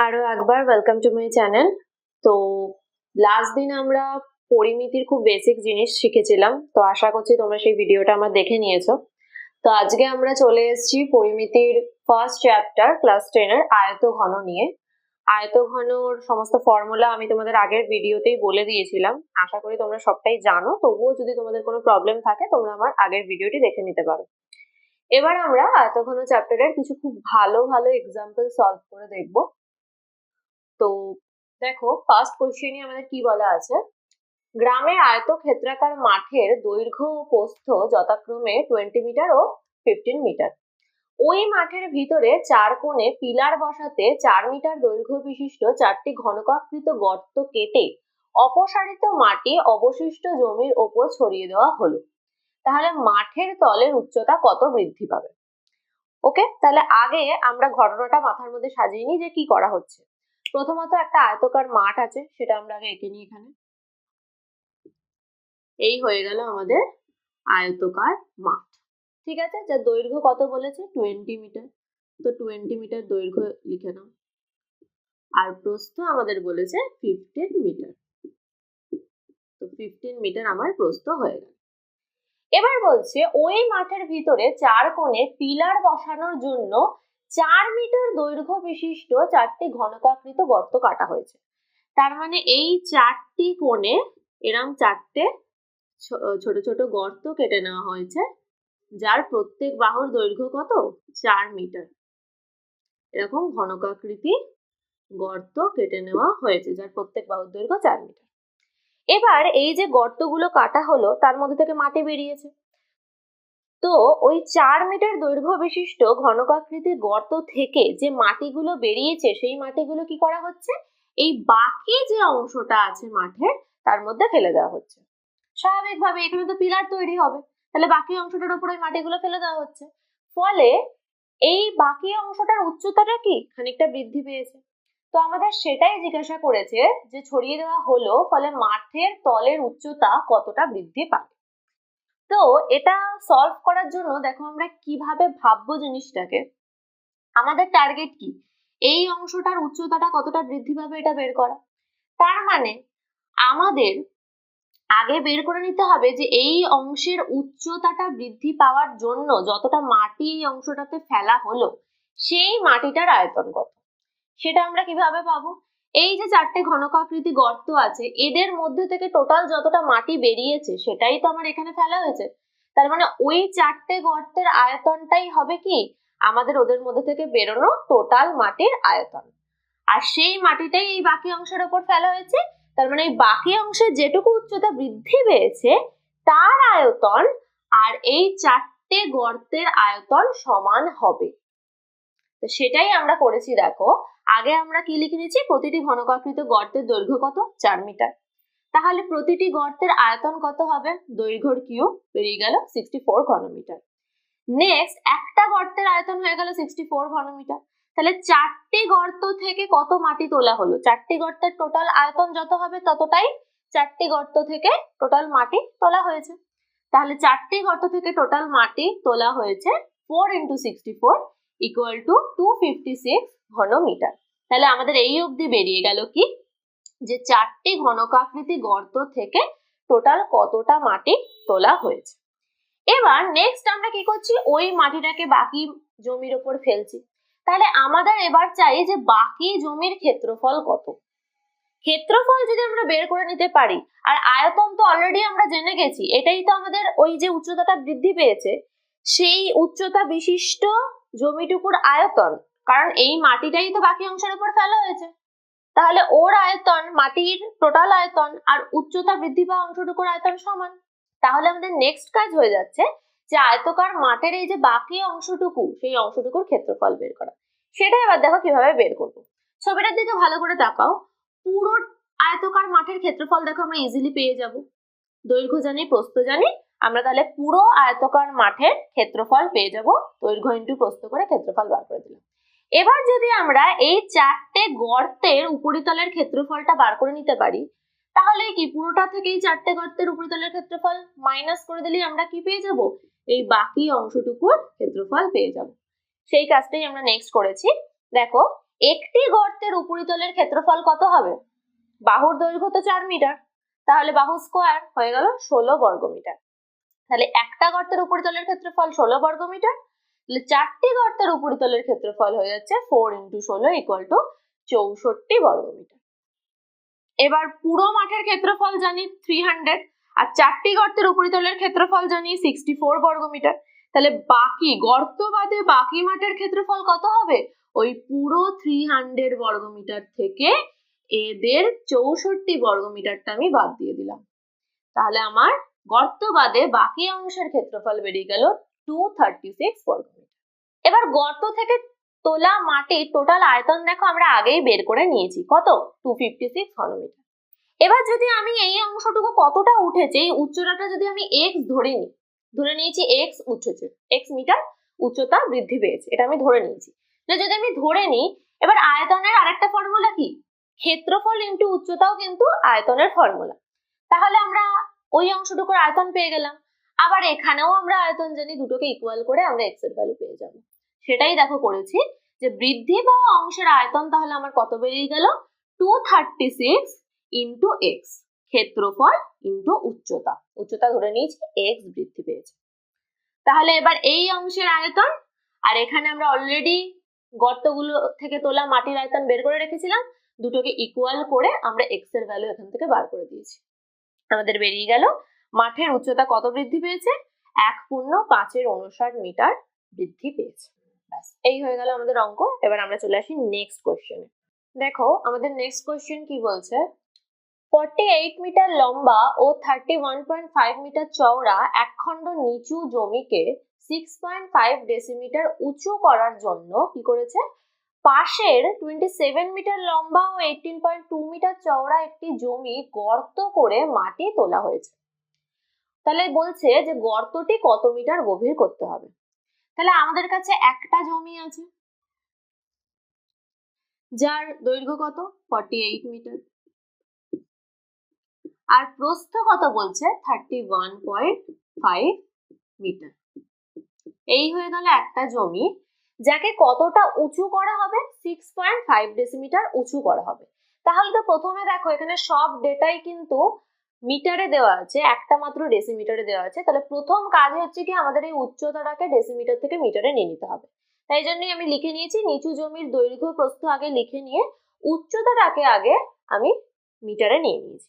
আরো একবার welcome to my channel. তো লাস্ট দিন আমরা পরিমিতির খুব বেসিক জিনিস শিখেছিলাম, তো আশা করছি তোমরা সেই ভিডিওটা আমার দেখে নিয়েছো। তো আজকে আমরা চলে এসেছি পরিমিতির ফার্স্ট চ্যাপ্টার ক্লাস 10 এর আয়ত ঘন নিয়ে। আয়ত ঘনর সমস্ত ফর্মুলা আমি তোমাদের আগের ভিডিওতেই বলে দিয়েছিলাম, আশা করি তোমরা সবটাই জানো। তবুও যদি তোমাদের কোনো প্রবলেম থাকে তোমরা আমার আগের ভিডিওটি দেখে নিতে পারো। এবার আমরা আয়ত ঘন চ্যাপ্টারের কিছু খুব ভালো ভালো এক্সাম্পল সলভ করে দেখবো। তো দেখো, ফার্স্ট কোশ্চেনে আমাদের কি বলা আছে, গ্রামের আয়তক্ষেত্রাকার মাঠের দৈর্ঘ্য ও প্রস্থ যথাক্রমে 20 মিটার ও 15 মিটার। ওই মাঠের ভিতরে চার কোণে পিলার বসাতে 4 মিটার দৈর্ঘ্য বিশিষ্ট 4টি ঘনকাকৃত গর্ত কেটে অপসারিত মাটি অবশিষ্ট জমির ওপর ছড়িয়ে দেওয়া হলো। তাহলে মাঠের তলের উচ্চতা কত বৃদ্ধি পাবে? ওকে, তাহলে আগে আমরা ঘটনাটা মাথার মধ্যে সাজিয়ে নিই যে কি করা হচ্ছে। প্রথমত একটা আয়তকার মাঠ আছে, সেটা আমরা আগে এঁকে নিই। এখানে এই হয়ে গেল আমাদের আয়তকার মাঠ, ঠিক আছে, যার দৈর্ঘ্য কত বলেছে 20 মিটার। তো 20 মিটার দৈর্ঘ্য লিখে নাও, আর প্রস্থ আমাদের বলেছে 15 মিটার। তো 15 মিটার আমার প্রস্থ হয়ে গেল। এবার বলছে ওই মাঠের ভিতরে চার কোণে পিলার বসানোর জন্য 4 মিটার দৈর্ঘ্য বিশিষ্ট 4টি ঘনকাকৃত গর্ত কাটা হয়েছে। তার মানে এই 4টি কোণে এরকম 4টে ছোট ছোট গর্ত কেটে নেওয়া হয়েছে, যার প্রত্যেক বাহুর দৈর্ঘ্য কত 4 মিটার। এরকম ঘনকাকৃতি গর্ত কেটে নেওয়া হয়েছে, যার প্রত্যেক বাহুর দৈর্ঘ্য 4 মিটার। এবার এই যে গর্তগুলো কাটা হলো তার মধ্যে থেকে মাটি বেরিয়েছে। তো ওই 4 মিটার দৈর্ঘ্য বিশিষ্ট ঘনকাকৃতি গর্ত থেকে যে মাটিগুলো বেরিয়েছে সেই মাটিগুলো কি করা হচ্ছে, এই বাকি যে অংশটা আছে মাঠের তার মধ্যে ফেলে দেওয়া হচ্ছে। স্বাভাবিকভাবে এখানে তো পিলার তৈরি হবে, তাহলে বাকি অংশটার উপর ওই মাটিগুলো ফেলে দেওয়া হচ্ছে। ফলে এই বাকি অংশটার উচ্চতাটা কি খানিকটা বৃদ্ধি পেয়েছে। তো আমাদের সেটাই জিজ্ঞাসা করেছে যে ছড়িয়ে দেওয়া হলো, ফলে মাঠের তলের উচ্চতা কতটা বৃদ্ধি পাবে। তো এটা সলভ করার জন্য দেখো আমরা কিভাবে ভাববো জিনিসটাকে। আমাদের টার্গেট কি, এই অংশটার উচ্চতাটা কতটা বৃদ্ধি পাবে এটা বের করা। তার মানে আমাদের আগে বের করে নিতে হবে যে এই অংশের উচ্চতাটা বৃদ্ধি পাওয়ার জন্য যতটা মাটি এই অংশটাতে ফেলা হলো সেই মাটিটার আয়তন কত, সেটা আমরা কিভাবে পাবো। এই যে 4টে ঘনকাকৃতি গর্ত আছে এদের মধ্যে থেকে টোটাল যতটা মাটি বেরিয়েছে সেটাই তো আমার এখানে ফেলা হয়েছে। তার মানে ওই 4টে গর্তের আয়তনটাই হবে কি আমাদের ওদের মধ্যে থেকে বেরোনো টোটাল মাটির আয়তন। আর সেই মাটিটাই এই বাকি অংশের উপর ফেলা হয়েছে, তার মানে এই বাকি অংশের যেটুকু উচ্চতা বৃদ্ধি পেয়েছে তার আয়তন আর এই 4টে গর্তের আয়তন সমান হবে। তো সেটাই আমরা করেছি। দেখো আগে আমরা কি লিখে নিয়েছি, প্রতিটি ঘনকাকৃত গর্তের দৈর্ঘ্য কত 4 মিটার। তাহলে প্রতিটি গর্তের আয়তন কত হবে, দৈর্ঘ্যর কিউব বেরিয়ে গেল 64 ঘনমিটার। নেক্সট একটা গর্তের আয়তন হয়ে গেল 64 ঘনমিটার। তাহলে 4টি গর্ত থেকে কত মাটি তোলা হলো, 4টি গর্তের টোটাল আয়তন যত হবে ততটাই 4টি গর্ত থেকে টোটাল মাটি তোলা হয়েছে। তাহলে 4টি গর্ত থেকে টোটাল মাটি তোলা হয়েছে 4 × 64 = 256 ঘনমিটার। তাহলে আমাদের এই অবধি বেরিয়ে গেল কি যে 4টি ঘনকাকৃতি গর্ত থেকে টোটাল কতটা মাটি তোলা হয়েছে। এবার নেক্সট আমরা কি করছি, ওই মাটিটাকে বাকি জমির উপর ফেলছি। তাহলে আমাদের এবার চাই যে বাকি জমির ক্ষেত্রফল কত। ক্ষেত্রফল যদি আমরা বের করে নিতে পারি, আর আয়তন তো অলরেডি আমরা জেনে গেছি, এটাই তো আমাদের ওই যে উচ্চতাটা বৃদ্ধি পেয়েছে সেই উচ্চতা বিশিষ্ট জমিটুকুর আয়তন, কারণ এই মাটিটাই তো বাকি অংশের উপর ফেলা হয়েছে। তাহলে ওর আয়তন, মাটির টোটাল আয়তন আর উচ্চতা বৃদ্ধি পাওয়া অংশটুকুর আয়তন সমান। তাহলে আমাদের নেক্সট কাজ হয়ে যাচ্ছে যে আয়তকার মাঠের এই যে বাকি অংশটুকু সেই অংশটুকুর ক্ষেত্রফল বের করা। সেটা এবার দেখো কিভাবে বের করব। ছবিটার দিকে ভালো করে তাকাও, পুরো আয়তকার মাঠের ক্ষেত্রফল দেখো আমরা ইজিলি পেয়ে যাব। দৈর্ঘ্য জানি প্রস্থ জানি, আমরা তাহলে পুরো আয়তকার মাঠের ক্ষেত্রফল পেয়ে যাব, দৈর্ঘ্য ইন্টু প্রস্থ করে ক্ষেত্রফল বার করে দিলাম। এবার যদি আমরা এই 4টে গর্তের উপরিতলের ক্ষেত্রফলটা বার করে নিতে পারি, তাহলে কি পুরোটা থেকে এই 4টে গর্তের উপরিতলের ক্ষেত্রফল মাইনাস করে দিলেই আমরা কি পেয়ে যাব, এই বাকি অংশটুকুর ক্ষেত্রফল পেয়ে যাব। সেই কাজটাই আমরা নেক্সট করেছি। দেখো একটি গর্তের উপরিতলের ক্ষেত্রফল কত হবে? বাহুর দৈর্ঘ্য তো 4 মিটার, তাহলে বাহু স্কোয়ার হয়ে গেল 16 বর্গ মিটার। তাহলে একটা গর্তের উপরিতলের ক্ষেত্রফল 16 বর্গ মিটার, তাহলে 4টি গর্তের উপরিতলের ক্ষেত্রফল হয়ে যাচ্ছে 4 × 16 = 64 বর্গ মিটার। এবার পুরো মাঠের ক্ষেত্রফল জানি 300, আর 4টি গর্তের উপরিতলের ক্ষেত্রফল জানি 64 বর্গ মিটার। তাহলে বাকি গর্ত বাদে বাকি মাঠের ক্ষেত্রফল কত হবে? ওই পুরো 300 বর্গ মিটার থেকে এদের 64 বর্গ মিটারটা আমি বাদ দিয়ে দিলাম। তাহলে আমার গর্ত বাদে বাকি অংশের ক্ষেত্রফল বেরিয়ে গেল 236 বর্গ মিটার। এবার গর্ত থেকে তোলা মাটির টোটাল আয়তন দেখো আমরা আগেই বের করে নিয়েছি, কত? 256 ঘনমিটার। এবার যদি আমি এই অংশটুকু কতটা উঠেছে, এই উচ্চতাটা যদি আমি x ধরে নিয়েছি x উঠেছে, x মিটার উচ্চতা বৃদ্ধি পেয়েছে, এটা আমি ধরে নিয়েছি। যদি আমি ধরে নিই, এবার আয়তনের আরেকটা ফর্মুলা কি? ক্ষেত্রফল ইনটু উচ্চতাও কিন্তু আয়তনের ফর্মুলা। তাহলে আমরা ওই অংশটুকুর আয়তন পেয়ে গেলাম। আবার এখানেও আমরা আয়তন জানি, দুটোকে ইকুয়াল করে আমরা x এর ভ্যালু পেয়ে যাব। সেটাই দেখো করেছি, যে বৃদ্ধি পাওয়া অংশের আয়তন তাহলে আমার কত বেরিয়ে গেল? 236 ইন্টু x, ক্ষেত্রফল ইন্টু উচ্চতা ধরে নিয়েছি, x বৃদ্ধি পেয়েছে। তাহলে এবার এই অংশের আয়তন, আর এখানে আমরা অলরেডি গর্তগুলো থেকে তোলা মাটির আয়তন বের করে রেখেছিলাম, দুটোকে ইকুয়াল করে আমরা x এর ভ্যালু এখান থেকে বার করে দিয়েছি। আমাদের বেরিয়ে গেল মাঠের উচ্চতা কত বৃদ্ধি পেয়েছে? 1.559 মিটার বৃদ্ধি পেয়েছে। ব্যাস, এই হয়ে গেল আমাদের অঙ্ক। এবার আমরা চলে আসি নেক্সট কোশ্চেনে। দেখো আমাদের নেক্সট কোশ্চেন কি বলছে, 48 মিটার লম্বা ও 31.5 মিটার চওড়া একখণ্ড নিচু জমিকে 6.5 ডেসিমিটার উঁচু করার জন্য কি করেছে? পাশের 27 মিটার লম্বা ও 18.2 মিটার চওড়া একটি জমি গর্ত করে মাটি তোলা হয়েছে। তাহলে বলছে যে গর্তটি কত মিটার গভীর করতে হবে। তাহলে আমাদের কাছে একটা জমি আছে যার দৈর্ঘ্য কত? 48 মিটার, আর প্রস্থ কত বলছে? 31.5 মিটার। এই হয়ে গেল একটা জমি, যাকে কতটা উঁচু করা হবে? 6.5 ডেসিমিটার উঁচু করা হবে। তাহলে তো প্রথমে দেখো এখানে সব ডেটাই কিন্তু মিটারে দেওয়া আছে, একটা মাত্র ডেসিমিটারে দেওয়া আছে। তাহলে প্রথম কাজ হচ্ছে কি, আমাদের এই উচ্চতাটাকে ডেসিমিটার থেকে মিটারে নিয়ে নিতে হবে। তাই জন্যই আমি লিখে নিয়েছি নিচু জমির দৈর্ঘ্য প্রস্থ আগে লিখে নিয়ে উচ্চতাটাকে আগে আমি মিটারে নিয়ে নিয়েছি।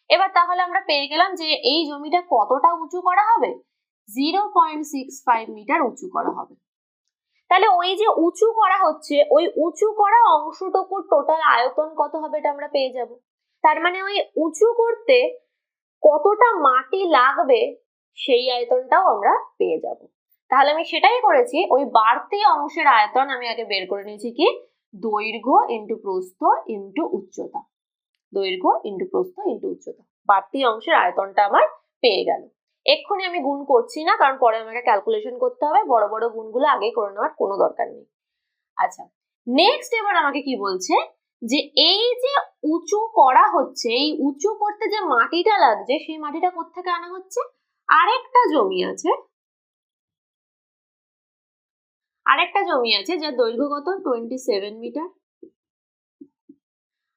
এবার তাহলে আমরা পেয়ে গেলাম যে এই জমিটা কতটা উঁচু করা হবে? 0.65 মিটার উঁচু করা হবে। তাহলে ওই যে উঁচু করা হচ্ছে, ওই উঁচু করা অংশটুকুর টোটাল আয়তন কত হবে এটা আমরা পেয়ে যাব। তার মানে ওই উঁচু করতে কতটা মাটি লাগবে সেই আয়তনটাও আমরা পেয়ে যাব। তাহলে আমি সেটাই করেছি, ওই বাড়তি অংশের আয়তন আমি আগে বের করে নিয়েছি কি? দৈর্ঘ্য ইন্টু প্রস্থ ইন্টু উচ্চতা, দৈর্ঘ্য ইন্টু প্রস্থ ইন্টু উচ্চতা, বাড়তি অংশের আয়তনটা আমার পেয়ে গেল। এক্ষুনি আমি গুণ করছি না, কারণ পরে আমাকে ক্যালকুলেশন করতে হবে, বড় বড় গুণগুলো আগেই করে নেওয়ার কোনো দরকার নেই। আচ্ছা, নেক্সট এবার আমাকে কি বলছে, যে এই যে উঁচু করা হচ্ছে, এই উঁচু করতে যে মাটিটা লাগছে সেই মাটিটা কোত্থেকে আনা হচ্ছে? আরেকটা জমি আছে, যার দৈর্ঘ্য কত? 27 মিটার,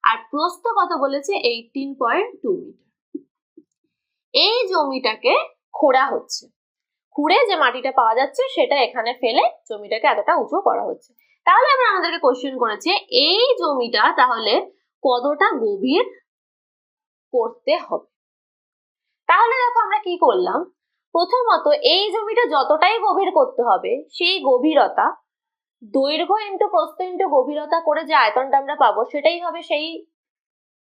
আর প্রস্থ কত বলেছে? 18.2 মিটার। এই জমিটাকে খোঁড়া হচ্ছে, খুঁড়ে যে মাটিটা পাওয়া যাচ্ছে সেটা এখানে ফেলে জমিটাকে এতটা উঁচু করা হচ্ছে। তাহলে আমরা আমাদেরকে কোশ্চেন করেছে এই জমিটা তাহলে কতটা গভীর করতে হবে। তাহলে দেখো আমরা কি করলাম, প্রথমত এই জমিটা যতটাই গভীর করতে হবে সেই গভীরতা দৈর্ঘ্য ইন্টু প্রস্থ ইন্টু গভীরতা করে যে আয়তনটা আমরা পাবো সেটাই হবে সেই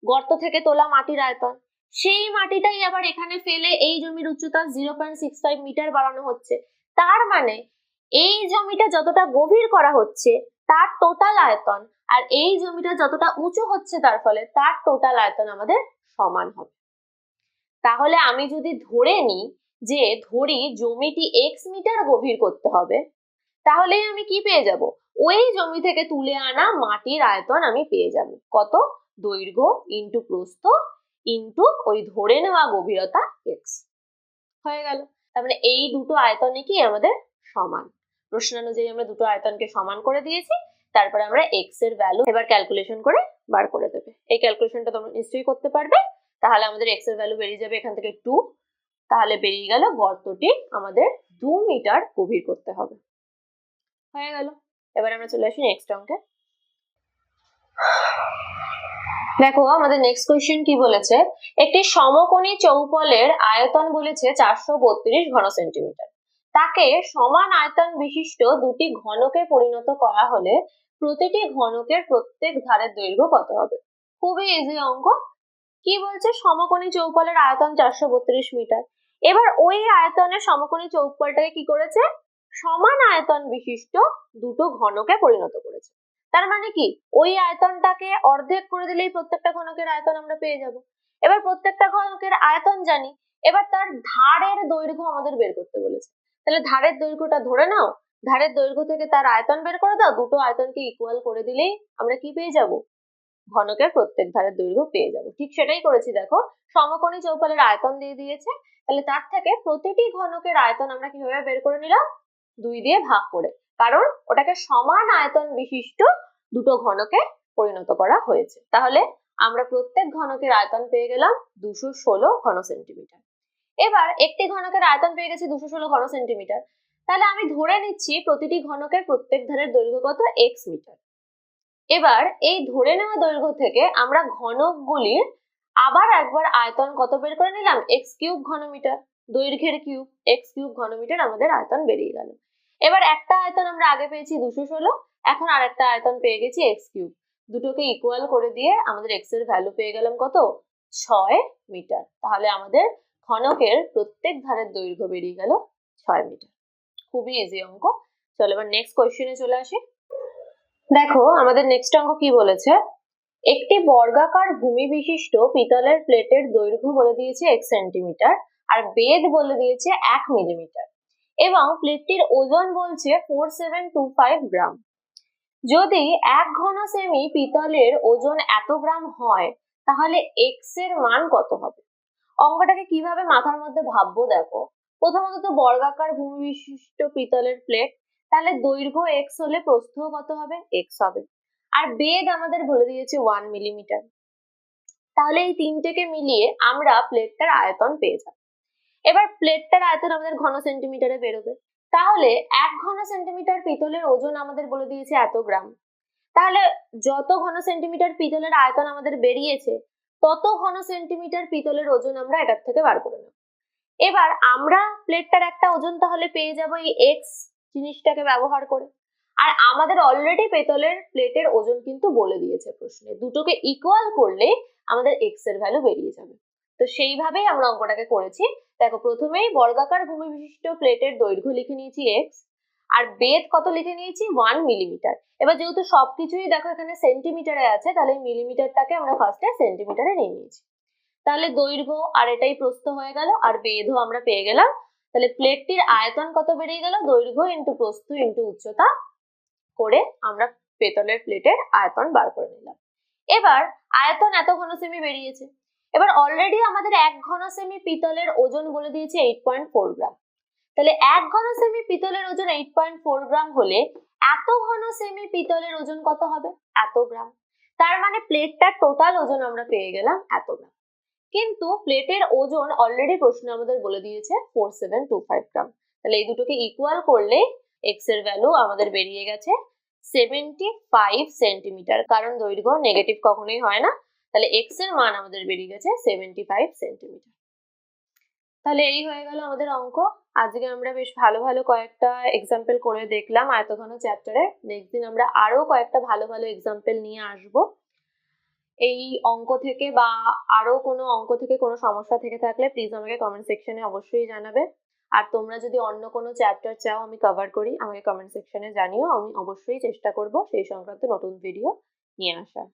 গর্ত থেকে তোলা মাটির আয়তন। সেই মাটিটাই আবার এখানে ফেলে এই জমির উচ্চতা 0.65 মিটার বাড়ানো হচ্ছে। তার মানে এই জমিটা যতটা গভীর করা হচ্ছে তার টোটাল আয়তন আর এই জমিটা যতটা উঁচু হচ্ছে তার ফলে তার টোটাল আয়তন আমাদের সমান হবে। তাহলে আমি যদি ধরে নিই যে জমিটি x মিটার গভীর করতে হবে, তাহলেই আমি কি পেয়ে যাব? ওই জমি থেকে তুলে আনা মাটির আয়তন আমি পেয়ে যাব। কত? দৈর্ঘ্য ইন্টু প্রস্থ ইন্টু ওই ধরে নেওয়া গভীরতা x হয়ে গেল। তার মানে এই দুটো আয়তনে কি আমাদের সমান। প্রশ্ন অনুযায়ী আমরা দুটো আয়তনকে সমান করে দিয়েছি, তারপরে আমরা x এর ভ্যালু এবার ক্যালকুলেশন করে বার করে দেবে। এই ক্যালকুলেশনটা তোমরা নিশ্চয়ই করতে পারবে। তাহলে আমাদের x এর ভ্যালু বেরিয়ে যাবে এখান থেকে 2, তাহলে বেরিয়ে গেল গর্তটি আমাদের 2 মিটার গভীর করতে হবে। হয়ে গেল। এবার আমরা চলে আসি নেক্সট অঙ্কে। দেখো আমাদের নেক্সট কোয়েশ্চেন কি বলেছে, একটি সমকোণী চৌপলের আয়তন বলেছে 432 ঘন সেন্টিমিটার, তাকে সমান আয়তন বিশিষ্ট দুটি ঘনকে পরিণত করা হলে প্রতিটি ঘনকের প্রত্যেক ধারের দৈর্ঘ্য কত হবে? খুবই ইজি অঙ্ক। কি বলছে, সমকোণী চৌপলের আয়তন 432 মিটার। এবার ওই আয়তনের সমকোণী চৌপলটাকে কি করেছে, সমান আয়তন বিশিষ্ট দুটো ঘনকে পরিণত করেছে। তার মানে কি, ওই আয়তনটাকে অর্ধেক করে দিলেই প্রত্যেকটা ঘনকের আয়তন আমরা পেয়ে যাব। এবার প্রত্যেকটা ঘনকের আয়তন জানি, এবার তার ধারের দৈর্ঘ্য আমাদের বের করতে বলেছে। তাহলে ধারের দৈর্ঘ্যটা ধরে নাও, ধারের দৈর্ঘ্য থেকে তার আয়তন বের করে দাও, দুটো আয়তনকে ইকুয়াল করে দিলেই আমরা কি পেয়ে যাব, ঘনকের প্রত্যেক ধারের দৈর্ঘ্য পেয়ে যাব। ঠিক সেটাই করেছি। দেখো সমকোণী চৌপলের আয়তন দিয়ে দিয়েছে, তাহলে তার থেকে প্রতিটি ঘনকের আয়তন আমরা কিভাবে বের করে নিলাম, 2 দিয়ে ভাগ করে, কারণ ওটাকে সমান আয়তন বিশিষ্ট দুটো ঘনকে পরিণত করা হয়েছে। তাহলে আমরা প্রত্যেক ঘনকের আয়তন পেয়ে গেলাম 216 ঘন সেন্টিমিটার। এবার একটি ঘনকের আয়তন পেয়ে গেছি 216 ঘন সেন্টিমিটার, তাহলে আমি ধরে নিচ্ছি প্রতিটি ঘনকের প্রত্যেক ধারের দৈর্ঘ্য কত, x মিটার। এবার এই ধরে নেওয়া দৈর্ঘ্য থেকে আমরা ঘনকগুলির আবার একবার আয়তন কত বের করে নিলাম, x কিউব ঘনমিটার, দৈর্ঘ্যের কিউব, x কিউব ঘনমিটার আমাদের আয়তন বেরিয়ে গেল। এবার একটা আয়তন আমরা আগে পেয়েছি 216, এখন আরেকটা আয়তন পেয়ে গেছি x কিউব, দুটোকে ইকুয়াল করে দিয়ে আমাদের x এর ভ্যালু পেয়ে গেলাম কত, 6 মিটার। তাহলে আমাদের ঘনকের প্রত্যেক ধারের দৈর্ঘ্য বেরিয়ে গেল 6 মিটার। খুবই ইজি অঙ্ক। চলো এবার নেক্সট কোয়েশ্চেনে চলে আসি। দেখো আমাদের নেক্সট অঙ্ক কি বলেছে, একটি বর্গাকার ভূমি বিশিষ্ট পিতলের প্লেটের দৈর্ঘ্য বলে দিয়েছে 1 সেন্টিমিটার আর বেধ বলে দিয়েছে 1 মিলিমিটার এবং প্লেটটির ওজন বলছে 4725 গ্রাম। যদি 1 ঘন সেমি পিতলের ওজন এত গ্রাম হয় তাহলে x এর মান কত হবে? অঙ্কটাকে কিভাবে মাথার মধ্যে ভাববো দেখো, প্রথমত তো বর্গাকার ভূমি বিশিষ্ট পিতলের প্লেট, তাহলে দৈর্ঘ্য x হলে প্রস্থ কত হবে, x হবে, আর বেধ আমাদের বলে দিয়েছে 1 মিলিমিটার। তাহলে এই তিনটেকে মিলিয়ে আমরা প্লেটটার আয়তন পেয়ে যাব। এবার প্লেটটার আয়তন আমাদের ঘন সেন্টিমিটারে বেরোবে, তাহলে 1 ঘন সেন্টিমিটার পিতলের ওজন আমাদের বলে দিয়েছে এত গ্রাম, তাহলে যত ঘন সেন্টিমিটার পিতলের আয়তন আমাদের বেরিয়েছে তত ঘন সেন্টিমিটার পিতলের ওজন আমরা এটার থেকে বার করে নেব। এবার আমরা প্লেটটার একটা ওজন তাহলে পেয়ে যাব এই x জিনিসটাকে ব্যবহার করে, আর আমাদের অলরেডি পিতলের প্লেটের ওজন কিন্তু বলে দিয়েছে প্রশ্নে, দুটোকে ইকুয়াল করলে আমাদের x এর ভ্যালু বেরিয়ে যাবে। তো সেইভাবেই আমরা অঙ্কটাকে করেছি। দেখো প্রথমেই বর্গাকার ভূমি বিশিষ্ট প্লেটের দৈর্ঘ্য লিখে নিয়েছি x, আর বেধ কত লিখে নিয়েছি 1 মিলিমিটার। এবার যেহেতু সবকিছুই দেখো এখানে সেন্টিমিটারে আছে, তাহলে মিলিমিটারটাকে আমরা ফার্স্টে সেন্টিমিটারে নিয়ে নিয়েছি। তাহলে দৈর্ঘ্য আর এটাই প্রস্থ হয়ে গেল, আর বেধও আমরা পেয়ে গেলাম। তাহলে প্লেটটির আয়তন কত বেরিয়ে গেল, দৈর্ঘ্য ইন্টু প্রস্থ ইন্টু উচ্চতা করে আমরা পেতলের প্লেটের আয়তন বার করে নিলাম। এবার আয়তন এত ঘন সেমি বেরিয়েছে, এবার অলরেডি আমাদের 1 ঘন সেমি পিতলের ওজন বলে দিয়েছে 8.4 গ্রাম। তাহলে 1 ঘন সেমি পিতলের ওজন 8.4 গ্রাম হলে এত ঘন সেমি পিতলের ওজন কত হবে, এত গ্রাম। তার মানে প্লেটটার টোটাল ওজন আমরা পেয়ে গেলাম এত গ্রাম, কিন্তু প্লেটের ওজন অলরেডি প্রশ্ন আমাদের বলে দিয়েছে 4725 গ্রাম। তাহলে এই দুটোকে ইকুয়াল করলে x এর ভ্যালু আমাদের বেরিয়ে গেছে 75 সেন্টিমিটার, কারণ দৈর্ঘ্য নেগেটিভ কখনোই হয় না। তাহলে x এর মান আমাদের বেরিয়ে গেছে 75 সেন্টিমিটার। তাহলে এই হয়ে গেল আমাদের অঙ্ক। আজকে আমরা বেশ ভালো ভালো কয়েকটা এক্সাম্পল করে দেখলাম আয়তঘন চ্যাপ্টারে। নেক্সট দিন আমরা আরো কয়েকটা ভালো ভালো এক্সাম্পল নিয়ে আসবো। এই অঙ্ক থেকে বা আরো কোনো অঙ্ক থেকে কোনো সমস্যা থেকে থাকলে প্লিজ আমাকে কমেন্ট সেকশনে অবশ্যই জানাবে। আর তোমরা যদি অন্য কোনো চ্যাপ্টার চাও আমি কভার করি, আমাকে কমেন্ট সেকশনে জানিও, আমি অবশ্যই চেষ্টা করব সেই সংক্রান্ত নতুন ভিডিও নিয়ে আসার।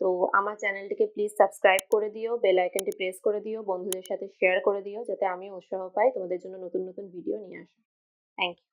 তো আমার চ্যানেলটিকে প্লিজ সাবস্ক্রাইব করে দিও, বেল আইকনটি প্রেস করে দিও, বন্ধুদের সাথে শেয়ার করে দিও, যাতে আমি উৎসাহ পাই তোমাদের জন্য নতুন নতুন ভিডিও নিয়ে আসা। Thank you.